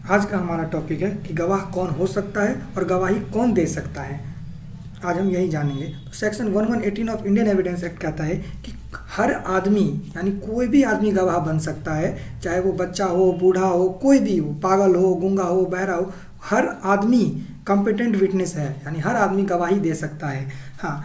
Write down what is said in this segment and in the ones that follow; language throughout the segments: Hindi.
आज का हमारा टॉपिक है कि गवाह कौन हो सकता है और गवाही कौन दे सकता है। आज हम यही जानेंगे। तो section 1118 of Indian evidence act कहता है कि हर आदमी यानी कोई भी आदमी गवाह बन सकता है, चाहे वो बच्चा हो, बूढ़ा हो, कोई भी हो, पागल हो, गूंगा हो, बहरा हो, हर आदमी कॉम्पिटेंट विटनेस है, यानी हर आदमी गवाही दे सकता है। हाँ,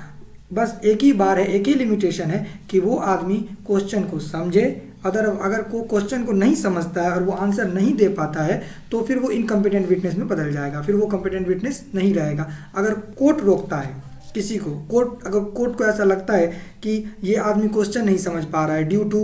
बस एक ही बार है, एक ही लिमिटेशन है कि वो आदमी क्वेश्चन को समझे। अगर को क्वेश्चन को नहीं समझता है और वो आंसर नहीं दे पाता है तो फिर वो इनकम्पिटेंट विटनेस में बदल जाएगा, फिर वो कॉम्पिटेंट विटनेस नहीं रहेगा। अगर कोर्ट रोकता है किसी को, अगर कोर्ट को ऐसा लगता है कि ये आदमी क्वेश्चन नहीं समझ पा रहा है ड्यू टू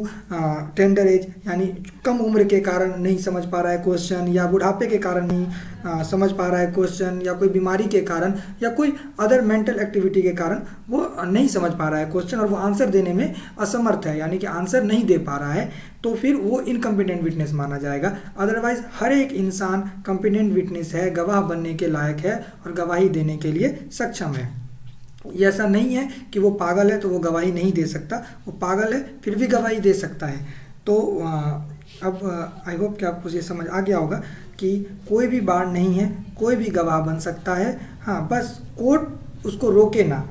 टेंडर एज, यानी कम उम्र के कारण नहीं समझ पा रहा है क्वेश्चन, या बुढ़ापे के कारण नहीं समझ पा रहा है क्वेश्चन, या कोई बीमारी के कारण, या कोई अदर मेंटल एक्टिविटी के कारण वो नहीं समझ पा रहा है क्वेश्चन और वो आंसर देने में असमर्थ है, यानी कि आंसर नहीं दे पा रहा है, तो फिर वो इनकम्पिटेंट विटनेस माना जाएगा। अदरवाइज हर एक इंसान कॉम्पिटेंट विटनेस है, गवाह बनने के लायक है और गवाही देने के लिए सक्षम है। ये ऐसा नहीं है कि वो पागल है तो वो गवाही नहीं दे सकता, वो पागल है फिर भी गवाही दे सकता है। तो अब आई होप कि आपको ये समझ आ गया होगा कि कोई भी बार नहीं है, कोई भी गवाह बन सकता है। हाँ, बस कोर्ट उसको रोके ना,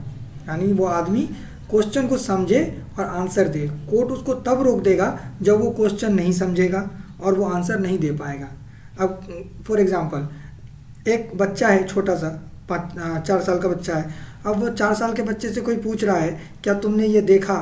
यानी वो आदमी क्वेश्चन को समझे और आंसर दे। कोर्ट उसको तब रोक देगा जब वो क्वेश्चन नहीं समझेगा और वो आंसर नहीं दे पाएगा। अब फॉर एग्जांपल एक बच्चा है, छोटा सा 4 साल का बच्चा है। अब वो 4 साल के बच्चे से कोई पूछ रहा है क्या तुमने ये देखा,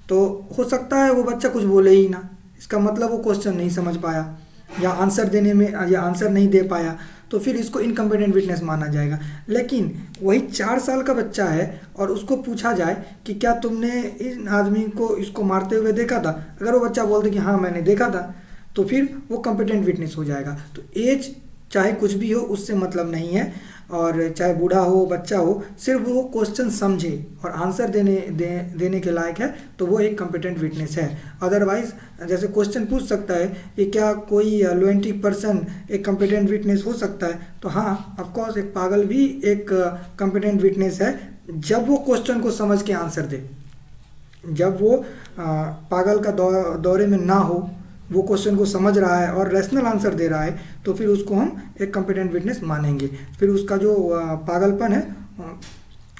तो हो सकता है वो बच्चा कुछ बोले ही ना, इसका मतलब वो क्वेश्चन नहीं समझ पाया या आंसर देने में या आंसर नहीं दे पाया, तो फिर इसको इनकम्पिटेंट विटनेस माना जाएगा। लेकिन वही 4 साल का बच्चा है और उसको पूछा जाए कि क्या तुमने इन आदमी को इसको मारते हुए देखा था, अगर वो बच्चा बोलते कि हाँ मैंने देखा था, तो फिर वो कॉम्पिटेंट विटनेस हो जाएगा। तो एज चाहे कुछ भी हो उससे मतलब नहीं है, और चाहे बूढ़ा हो, बच्चा हो, सिर्फ वो क्वेश्चन समझे और आंसर देने के लायक है तो वो एक कॉम्पिटेंट विटनेस है। अदरवाइज जैसे क्वेश्चन पूछ सकता है कि क्या कोई लुएंटी पर्सन एक कॉम्पिटेंट विटनेस हो सकता है, तो हाँ ऑफकोर्स एक पागल भी एक कॉम्पिटेंट विटनेस है जब वो क्वेश्चन को समझ के आंसर दे। जब वो पागल का दौरे में ना हो, वो क्वेश्चन को समझ रहा है और रैशनल आंसर दे रहा है, तो फिर उसको हम एक कॉम्पिटेंट विटनेस मानेंगे। फिर उसका जो पागलपन है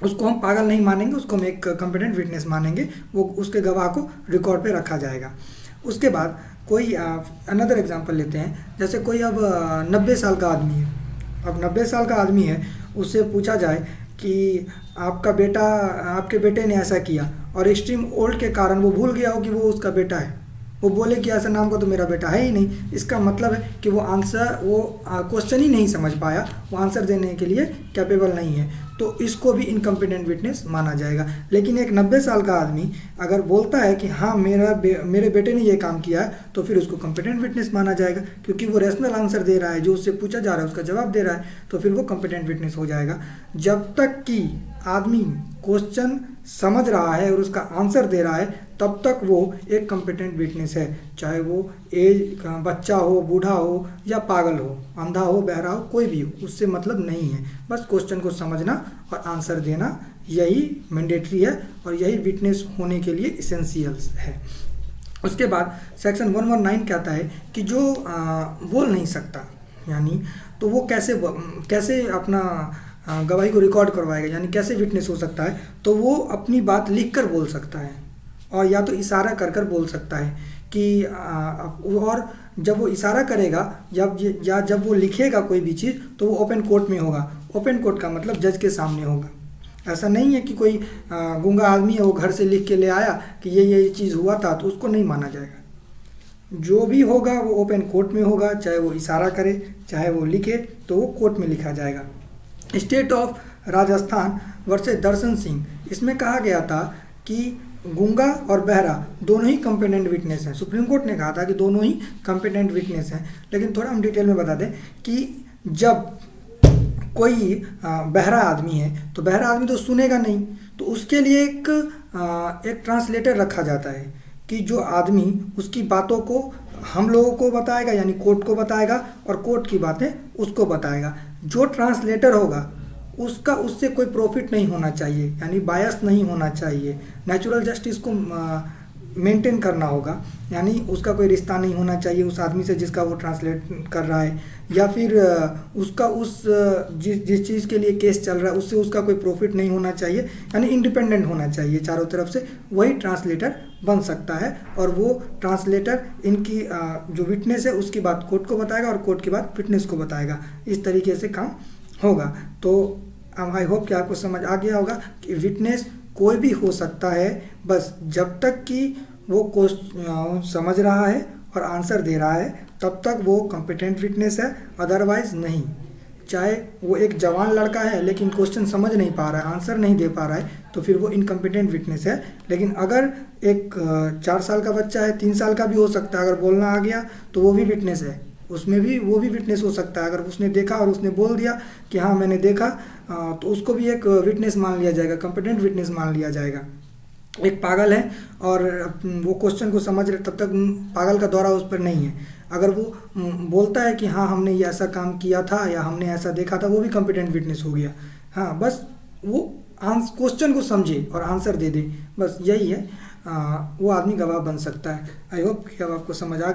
उसको हम पागल नहीं मानेंगे, उसको हम एक कॉम्पिटेंट विटनेस मानेंगे, वो उसके गवाह को रिकॉर्ड पे रखा जाएगा। उसके बाद कोई अनदर एग्जांपल लेते हैं, जैसे कोई अब 90 साल का आदमी है। अब 90 साल का आदमी है, उससे पूछा जाए कि आपके बेटे ने ऐसा किया, और एक्सट्रीम ओल्ड के कारण वो भूल गया हो कि वो उसका बेटा है, वो बोले कि ऐसा नाम का तो मेरा बेटा है ही नहीं, इसका मतलब है कि वो क्वेश्चन ही नहीं समझ पाया, वो आंसर देने के लिए कैपेबल नहीं है, तो इसको भी इनकम्पिटेंट विटनेस माना जाएगा। लेकिन एक 90 साल का आदमी अगर बोलता है कि हाँ मेरे बेटे ने ये काम किया है, तो फिर उसको कॉम्पिटेंट विटनेस माना जाएगा, क्योंकि वो रैशनल आंसर दे रहा है, जो उससे पूछा जा रहा है उसका जवाब दे रहा है, तो फिर वो कॉम्पिटेंट विटनेस हो जाएगा। जब तक कि आदमी क्वेश्चन समझ रहा है और उसका आंसर दे रहा है तब तक वो एक कॉम्पिटेंट विटनेस है, चाहे वो बच्चा हो, बूढ़ा हो, या पागल हो, अंधा हो, बहरा हो, कोई भी हो, उससे मतलब नहीं है। बस क्वेश्चन को समझना और आंसर देना यही मैंडेटरी है और यही विटनेस होने के लिए इसेंशियल्स है। उसके बाद सेक्शन 119 कहता है कि जो बोल नहीं सकता, यानी तो वो कैसे अपना गवाही को रिकॉर्ड करवाएगा, यानी कैसे विटनेस हो सकता है, तो वो अपनी बात लिख कर बोल सकता है और या तो इशारा कर बोल सकता है कि और जब वो इशारा करेगा या जब वो लिखेगा कोई भी चीज़ तो वो ओपन कोर्ट में होगा। ओपन कोर्ट का मतलब जज के सामने होगा। ऐसा नहीं है कि कोई गूंगा आदमी है वो घर से लिख के ले आया कि ये चीज़ हुआ था, तो उसको नहीं माना जाएगा। जो भी होगा वो ओपन कोर्ट में होगा, चाहे वो इशारा करे चाहे वो लिखे, तो वो कोर्ट में लिखा जाएगा। स्टेट ऑफ राजस्थान वर्सेस दर्शन सिंह, इसमें कहा गया था कि गूंगा और बहरा दोनों ही कॉम्पिटेंट विटनेस हैं। सुप्रीम कोर्ट ने कहा था कि दोनों ही कॉम्पिटेंट विटनेस हैं, लेकिन थोड़ा हम डिटेल में बता दें कि जब कोई बहरा आदमी है तो बहरा आदमी तो सुनेगा नहीं, तो उसके लिए एक ट्रांसलेटर रखा जाता है कि जो आदमी उसकी बातों को हम लोगों को बताएगा, यानी कोर्ट को बताएगा, और कोर्ट की बातें उसको बताएगा। जो ट्रांसलेटर होगा उसका उससे कोई प्रॉफिट नहीं होना चाहिए, यानी बायस नहीं होना चाहिए, नेचुरल जस्टिस को मेंटेन करना होगा, यानी उसका कोई रिश्ता नहीं होना चाहिए उस आदमी से जिसका वो ट्रांसलेट कर रहा है, या फिर उसका उस जिस जिस चीज़ के लिए केस चल रहा है उससे उसका कोई प्रॉफिट नहीं होना चाहिए, यानी इंडिपेंडेंट होना चाहिए चारों तरफ से, वही ट्रांसलेटर बन सकता है। और वो ट्रांसलेटर इनकी जो विटनेस है उसकी बात कोर्ट को बताएगा और कोर्ट की बात विटनेस को बताएगा, इस तरीके से काम होगा। तो आई होप कि आपको समझ आ गया होगा कि विटनेस कोई भी हो सकता है, बस जब तक कि वो समझ रहा है और आंसर दे रहा है तब तक वो कॉम्पिटेंट विटनेस है, अदरवाइज नहीं। चाहे वो एक जवान लड़का है लेकिन क्वेश्चन समझ नहीं पा रहा है, आंसर नहीं दे पा रहा है, तो फिर वो इनकम्पिटेंट विटनेस है। लेकिन अगर एक 4 साल का बच्चा है, 3 साल का भी हो सकता है, अगर बोलना आ गया तो वो भी विटनेस है, उसमें भी वो भी विटनेस हो सकता है। अगर उसने देखा और उसने बोल दिया कि हाँ मैंने देखा, तो उसको भी एक विटनेस मान लिया जाएगा, कॉम्पिटेंट विटनेस मान लिया जाएगा। एक पागल है और वो क्वेश्चन को समझ रहे, तब तक पागल का दौरा उस पर नहीं है। अगर वो बोलता है कि हाँ हमने ये ऐसा काम किया था या हमने ऐसा देखा था, वो भी कॉम्पिटेंट विटनेस हो गया। हाँ, बस वो क्वेश्चन को समझे और आंसर दे दे, बस यही है। वो आदमी गवाह बन सकता है। आई होप कि अब आपको समझ आ गया।